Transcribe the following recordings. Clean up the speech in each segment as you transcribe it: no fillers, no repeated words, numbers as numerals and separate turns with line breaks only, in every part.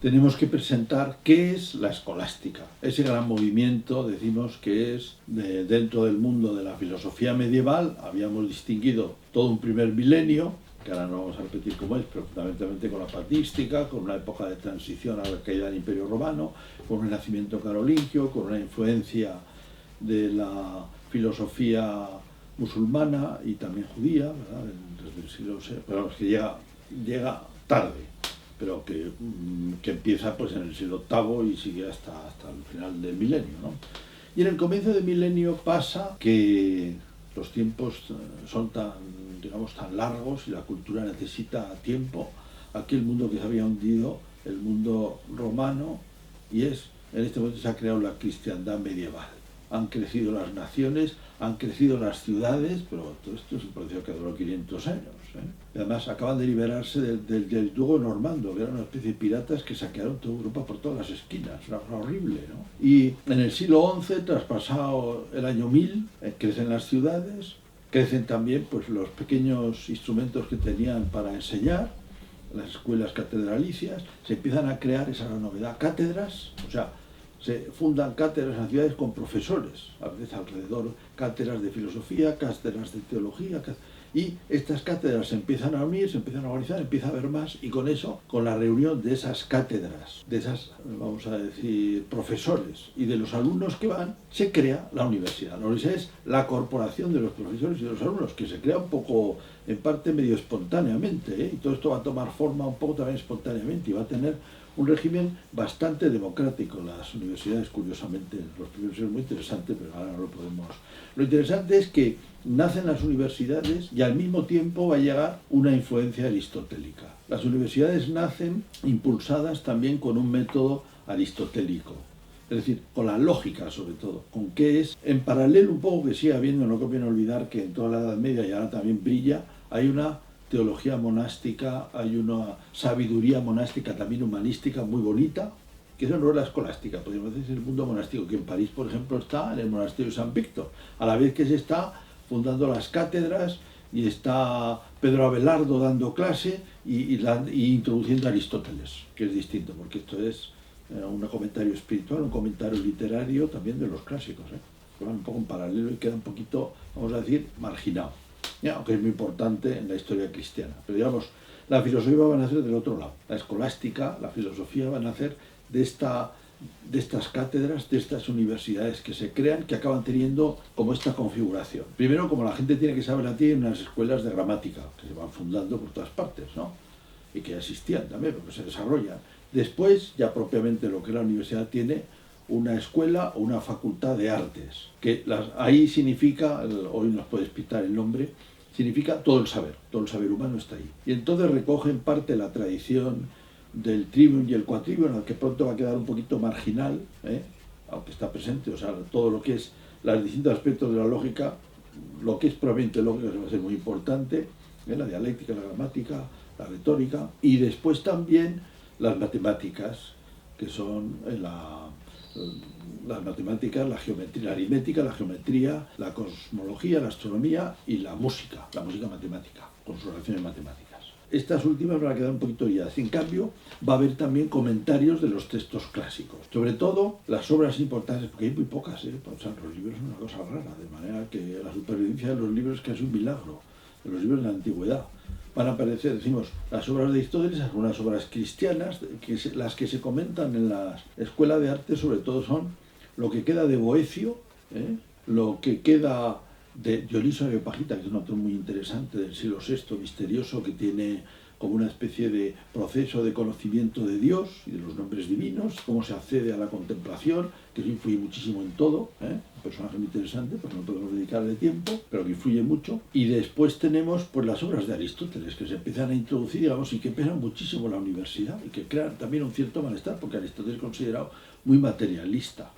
tenemos que presentar qué es la escolástica. Ese gran movimiento, decimos que es dentro del mundo de la filosofía medieval. Habíamos distinguido todo un primer milenio, que ahora no vamos a repetir cómo es, pero fundamentalmente con la patrística, con una época de transición a la caída del Imperio Romano, con un renacimiento carolingio, con una influencia de la filosofía musulmana y también judía, ¿verdad? Desde el siglo VI, pero que llega tarde, pero que empieza pues en el siglo VIII y sigue hasta el final del milenio, ¿no? Y en el comienzo del milenio pasa que los tiempos son tan largos y la cultura necesita tiempo. Aquel mundo que se había hundido, el mundo romano, y en este momento se ha creado la cristiandad medieval. Han crecido las naciones, han crecido las ciudades, pero todo esto es un proceso que duró 500 años. Y además acaban de liberarse del yugo normando, que era una especie de piratas que saquearon toda Europa por todas las esquinas. Era horrible, ¿no? Y en el siglo XI, traspasado el año 1000, crecen las ciudades, crecen también pues, los pequeños instrumentos que tenían para enseñar, las escuelas catedralicias, se empiezan a crear, esa era la novedad, cátedras, o sea, se fundan cátedras en ciudades con profesores, a veces alrededor, cátedras de filosofía, cátedras de teología, y estas cátedras se empiezan a unir, se empiezan a organizar, empieza a haber más, y con eso, con la reunión de esas cátedras, de esas, vamos a decir, profesores y de los alumnos que van, se crea la universidad. La universidad es la corporación de los profesores y de los alumnos, que se crea un poco, en parte medio espontáneamente, y todo esto va a tomar forma un poco también espontáneamente, y va a tener un régimen bastante democrático. Las universidades, curiosamente, los primeros es muy interesante, pero ahora no lo podemos. Lo interesante es que nacen las universidades y al mismo tiempo va a llegar una influencia aristotélica. Las universidades nacen impulsadas también con un método aristotélico, es decir, con la lógica sobre todo, con qué es, en paralelo un poco que sigue habiendo, no conviene olvidar que en toda la Edad Media y ahora también brilla, hay una teología monástica, hay una sabiduría monástica también humanística muy bonita, que eso no es la escolástica, podríamos decir, es el mundo monástico, que en París, por ejemplo, está en el monasterio de San Víctor, a la vez que se está fundando las cátedras y está Pedro Abelardo dando clase y introduciendo a Aristóteles, que es distinto, porque esto es un comentario espiritual, un comentario literario también de los clásicos, que van un poco en paralelo y queda un poquito, vamos a decir, marginado, aunque es muy importante en la historia cristiana. Pero digamos, la filosofía va a nacer del otro lado, la escolástica, la filosofía va a nacer de estas cátedras, de estas universidades que se crean, que acaban teniendo como esta configuración. Primero, como la gente tiene que saber latín, en unas escuelas de gramática, que se van fundando por todas partes, ¿no? Y que ya existían también, porque se desarrollan. Después, ya propiamente lo que la universidad tiene, una escuela o una facultad de artes, que ahí significa, hoy nos puede explicar el nombre, significa todo el saber humano está ahí. Y entonces recoge en parte la tradición del trivium y el quadrivium, al que pronto va a quedar un poquito marginal, aunque está presente, o sea, todo lo que es los distintos aspectos de la lógica, lo que es probablemente lógica va a ser muy importante, la dialéctica, la gramática, la retórica, y después también las matemáticas, que son las matemáticas, la geometría, la aritmética, la geometría, la cosmología, la astronomía y la música matemática, con sus relaciones matemáticas. Estas últimas van a quedar un poquito guiadas. En cambio, va a haber también comentarios de los textos clásicos. Sobre todo, las obras importantes, porque hay muy pocas, o sea, los libros son una cosa rara, de manera que la supervivencia de los libros es casi un milagro, de los libros de la antigüedad. Van a aparecer, decimos, las obras de Aristóteles, algunas obras cristianas, las que se comentan en la escuela de arte, sobre todo son lo que queda de Boecio, lo que queda de Dioniso Areopagita, que es un autor muy interesante del siglo VI, misterioso, que tiene como una especie de proceso de conocimiento de Dios y de los nombres divinos, cómo se accede a la contemplación, que eso influye muchísimo en todo, un personaje muy interesante, pues no podemos dedicarle tiempo, pero que influye mucho. Y después tenemos pues las obras de Aristóteles, que se empiezan a introducir, digamos, y que pesan muchísimo la universidad, y que crean también un cierto malestar, porque Aristóteles es considerado muy materialista,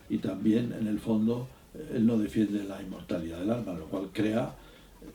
y también, en el fondo, él no defiende la inmortalidad del alma, lo cual crea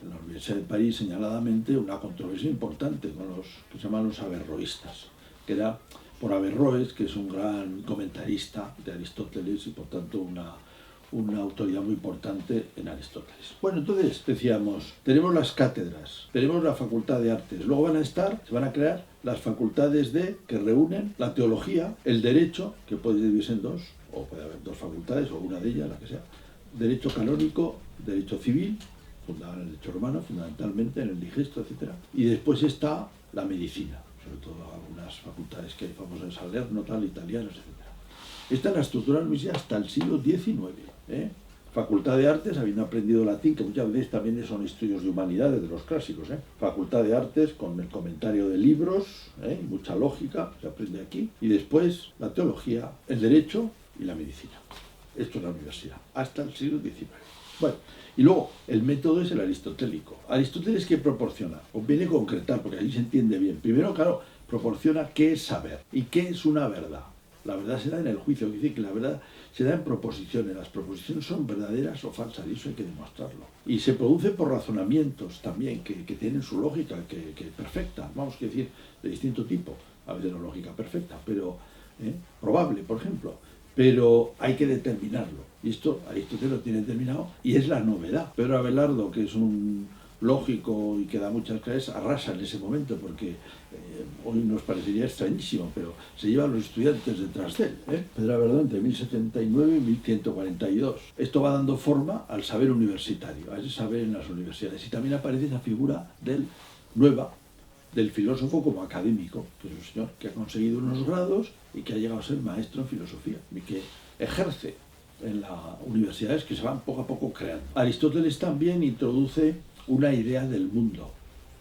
en la Universidad de París señaladamente una controversia importante con los que se llaman los averroístas, que era por Averroes, que es un gran comentarista de Aristóteles y por tanto una autoridad muy importante en Aristóteles. Bueno, entonces decíamos, tenemos las cátedras, tenemos la Facultad de Artes, luego se van a crear las facultades que reúnen la teología, el derecho, que puede dividirse en dos, o puede haber dos facultades, o una de ellas, la que sea, derecho canónico, derecho civil, fundado en el derecho romano, fundamentalmente en el digesto, etc. Y después está la medicina, sobre todo algunas facultades que hay famosas en Salerno, tal, italianas, etc. Esta es la estructura de la universidad hasta el siglo XIX. Facultad de Artes, habiendo aprendido latín, que muchas veces también son estudios de humanidades de los clásicos. Facultad de Artes con el comentario de libros, mucha lógica, se aprende aquí. Y después la teología, el derecho y la medicina. Esto es la universidad, hasta el siglo XIX. Bueno, y luego el método es el aristotélico. ¿Aristóteles qué proporciona? Os viene a concretar, porque ahí se entiende bien. Primero, claro, proporciona qué es saber y qué es una verdad. La verdad se da en el juicio, que dice que la verdad se da en proposiciones. Las proposiciones son verdaderas o falsas, y eso hay que demostrarlo. Y se produce por razonamientos también, que tienen su lógica, que es perfecta, vamos a decir, de distinto tipo. A veces no lógica perfecta, pero probable, por ejemplo. Pero hay que determinarlo. Y esto Aristóteles lo tiene determinado, y es la novedad. Pedro Abelardo, que es un lógico y que da muchas clases, arrasa en ese momento, porque hoy nos parecería extrañísimo, pero se lleva a los estudiantes detrás de él. Pedro Abelardo entre 1079 y 1142. Esto va dando forma al saber universitario, a ese saber en las universidades. Y también aparece esa figura del filósofo como académico, que es un señor que ha conseguido unos grados y que ha llegado a ser maestro en filosofía y que ejerce en las universidades que se van poco a poco creando. Aristóteles también introduce una idea del mundo,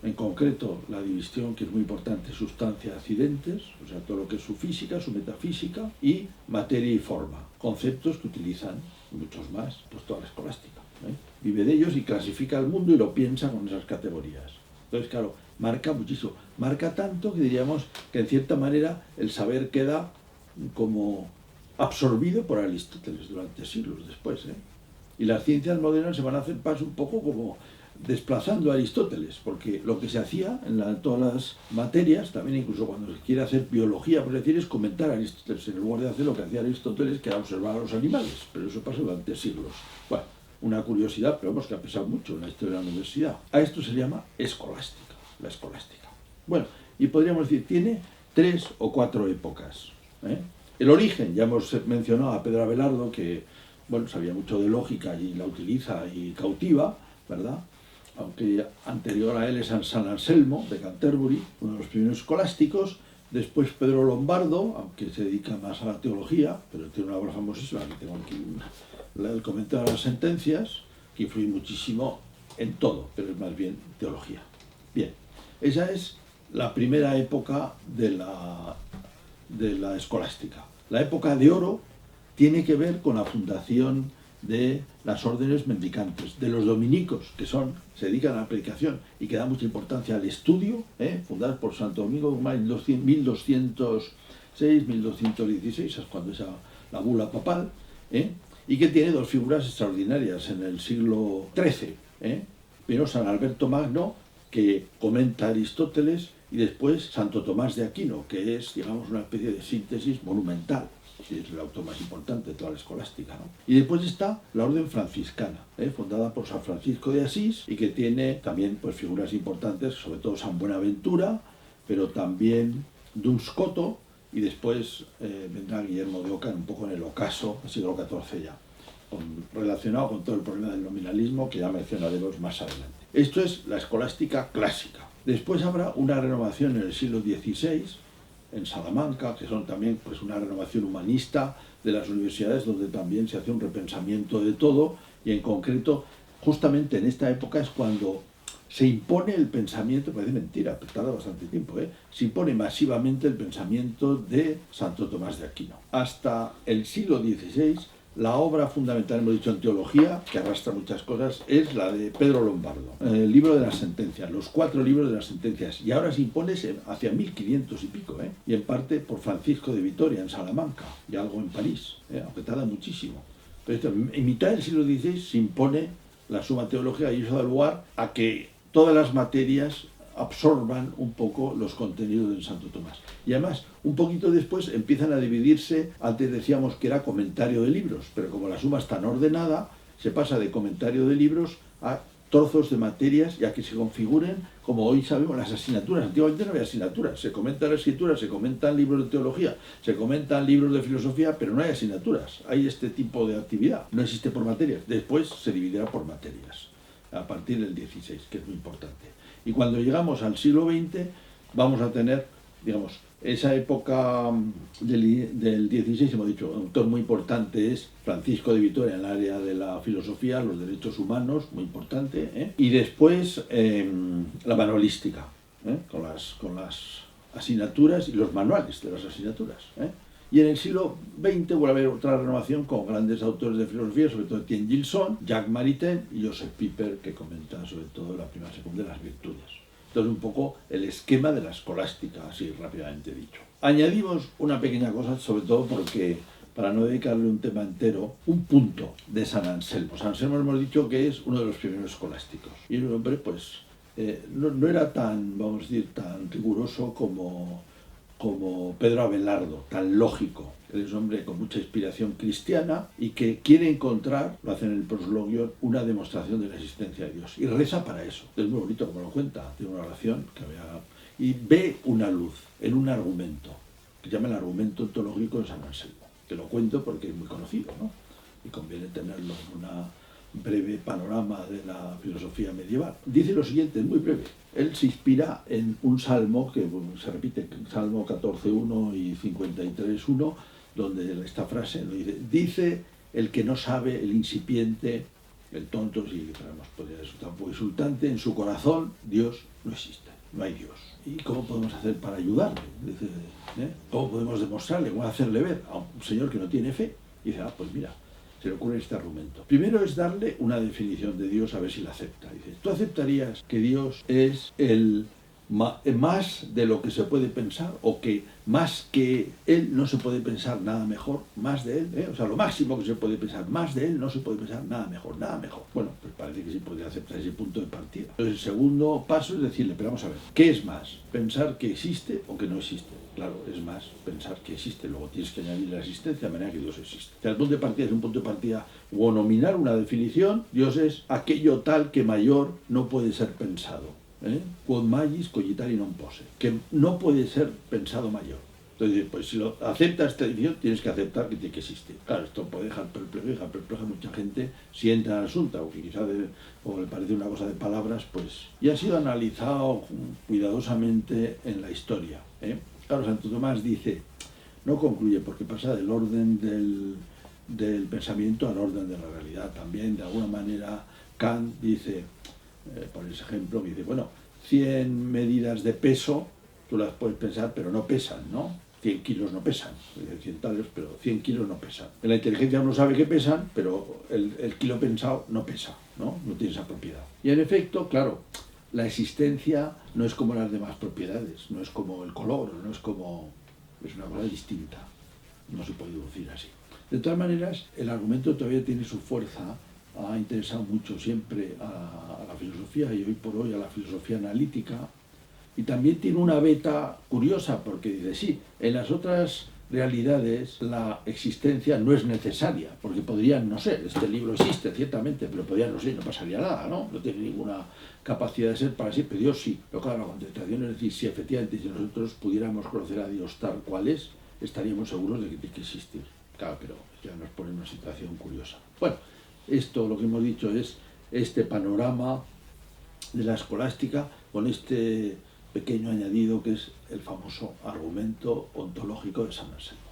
en concreto la división, que es muy importante, sustancia, accidentes, o sea, todo lo que es su física, su metafísica, y materia y forma, conceptos que utilizan muchos más, pues toda la escolástica. Vive de ellos y clasifica el mundo y lo piensa con esas categorías. Entonces, claro, marca muchísimo, marca tanto que diríamos que en cierta manera el saber queda como absorbido por Aristóteles durante siglos después. Y las ciencias modernas se van a hacer paso un poco como desplazando a Aristóteles, porque lo que se hacía en todas las materias, también incluso cuando se quiere hacer biología, por decir, es comentar a Aristóteles, en lugar de hacer lo que hacía Aristóteles, que era observar a los animales, pero eso pasó durante siglos. Bueno, una curiosidad, pero vemos que ha pesado mucho en la historia de la universidad. A esto se llama escolástica, la escolástica. Bueno, y podríamos decir, tiene 3 o 4 épocas. El origen, ya hemos mencionado a Pedro Abelardo, que bueno, sabía mucho de lógica y la utiliza y cautiva, ¿verdad? Aunque anterior a él es San Anselmo de Canterbury, uno de los primeros escolásticos. Después Pedro Lombardo, aunque se dedica más a la teología, pero tiene una obra famosísima, que tengo aquí el comentario de las sentencias, que influye muchísimo en todo, pero es más bien teología. Bien, esa es la primera época de la escolástica. La época de oro tiene que ver con la fundación de las órdenes mendicantes, de los dominicos, que se dedican a la predicación y que dan mucha importancia al estudio, fundadas por Santo Domingo en 1206, 1216, es cuando es la bula papal, y que tiene 2 figuras extraordinarias en el siglo XIII. Primero San Alberto Magno, que comenta a Aristóteles, y después Santo Tomás de Aquino, que es, digamos, una especie de síntesis monumental. Es el autor más importante de toda la escolástica, ¿no? Y después está la orden franciscana, fundada por San Francisco de Asís, y que tiene también pues, figuras importantes, sobre todo San Buenaventura, pero también Duns Scoto, y después vendrá Guillermo de Ockham un poco en el ocaso del siglo XIV ya, relacionado con todo el problema del nominalismo que ya mencionaremos más adelante. Esto es la escolástica clásica. Después habrá una renovación en el siglo XVI, en Salamanca, que son también pues, una renovación humanista de las universidades, donde también se hace un repensamiento de todo, y en concreto, justamente en esta época es cuando se impone el pensamiento, parece mentira, pero tarda bastante tiempo, se impone masivamente el pensamiento de Santo Tomás de Aquino. Hasta el siglo XVI, la obra fundamental, hemos dicho en teología, que arrastra muchas cosas, es la de Pedro Lombardo, el libro de las sentencias, los 4 libros de las sentencias, y ahora se impone hacia 1500 y pico, y en parte por Francisco de Vitoria, en Salamanca, y algo en París, aunque tarda muchísimo. Pero en mitad del siglo XVI se impone la Suma Teología, y eso da lugar a que todas las materias absorban un poco los contenidos del Santo Tomás. Y además, un poquito después empiezan a dividirse, antes decíamos que era comentario de libros, pero como la suma es tan ordenada, se pasa de comentario de libros a trozos de materias, ya que se configuren, como hoy sabemos, las asignaturas. Antiguamente no había asignaturas, se comentan las escrituras, se comentan libros de teología, se comentan libros de filosofía, pero no hay asignaturas, hay este tipo de actividad, no existe por materias, después se dividirá por materias, a partir del 16, que es muy importante. Y cuando llegamos al siglo XX, vamos a tener, digamos, esa época del 16, hemos dicho, un autor muy importante es Francisco de Vitoria en el área de la filosofía, los derechos humanos, muy importante, ¿eh? Y después la manualística, ¿eh? con las asignaturas y los manuales de las asignaturas, ¿eh? Y en el siglo XX vuelve a haber otra renovación con grandes autores de filosofía, sobre todo Etienne Gilson, Jacques Maritain y Joseph Pieper, que comentan sobre todo la primera segunda de las virtudes. Entonces, un poco el esquema de la escolástica, así rápidamente dicho. Añadimos una pequeña cosa, sobre todo porque, para no dedicarle un tema entero, un punto de San Anselmo. San Anselmo hemos dicho que es uno de los primeros escolásticos. Y un hombre, pues, no era tan, vamos a decir, tan riguroso como Pedro Abelardo, tan lógico. Él es un hombre con mucha inspiración cristiana y que quiere encontrar, lo hace en el prosloguio, una demostración de la existencia de Dios. Y reza para eso. Es muy bonito como lo cuenta. Tiene una oración y ve una luz en un argumento, que se llama el argumento ontológico de San Anselmo. Que lo cuento porque es muy conocido, ¿no? Y conviene tenerlo en una breve panorama de la filosofía medieval. Dice lo siguiente, es muy breve. Él se inspira en un salmo que se repite, Salmo 14.1 y 53.1, donde esta frase lo dice el que no sabe, el incipiente, el tonto, si podría resultar un poco insultante, en su corazón Dios no existe, no hay Dios. ¿Y cómo podemos hacer para ayudarle? Dice, ¿cómo podemos demostrarle, cómo hacerle ver a un señor que no tiene fe? Y dice, pues mira, se le ocurre este argumento. Primero es darle una definición de Dios a ver si la acepta. Dice, ¿tú aceptarías que Dios es el más de lo que se puede pensar, o que más que Él no se puede pensar nada mejor, más de Él, o sea, lo máximo que se puede pensar, más de Él no se puede pensar nada mejor, nada mejor? Bueno, pues parece que sí podría aceptar ese punto de partida. Entonces, el segundo paso es decirle, pero vamos a ver, ¿qué es más? ¿Pensar que existe o que no existe? Claro, es más pensar que existe, luego tienes que añadir la existencia de manera que Dios existe. O sea, el punto de partida es un punto de partida, o nominar una definición. Dios es aquello tal que mayor no puede ser pensado. Quod magis cogitari non posse, que no puede ser pensado mayor. Entonces, pues si lo aceptas esta definición, tienes que aceptar que tiene que existir. Claro, esto puede dejar perpleja a mucha gente si entra en el asunto, o que quizá o le parece una cosa de palabras, pues, y ha sido analizado cuidadosamente en la historia. Claro, Santo Tomás dice, no concluye porque pasa del orden del pensamiento al orden de la realidad. También, de alguna manera, Kant dice, por ese ejemplo, que dice, bueno, 100 medidas de peso, tú las puedes pensar, pero no pesan, ¿no? 100 kilos no pesan, 100 tales, pero 100 kilos no pesan. En la inteligencia uno sabe que pesan, pero el kilo pensado no pesa, ¿no? No tiene esa propiedad. Y en efecto, claro, la existencia no es como las demás propiedades, no es como el color, no es como... es una cosa distinta, no se puede deducir así. De todas maneras, el argumento todavía tiene su fuerza, ha interesado mucho siempre a la filosofía y hoy por hoy a la filosofía analítica, y también tiene una beta curiosa porque dice, sí, en las otras realidades la existencia no es necesaria, porque podrían, no sé, este libro existe ciertamente, pero podrían, no sé, no pasaría nada, ¿no? No tiene ninguna capacidad de ser para siempre. Dios sí, pero claro, la contestación es decir, si efectivamente si nosotros pudiéramos conocer a Dios tal cual es, estaríamos seguros de que tiene que existir. Claro, pero ya nos pone en una situación curiosa. Bueno, esto, lo que hemos dicho, es este panorama de la escolástica con este pequeño añadido que es el famoso argumento ontológico de San Anselmo.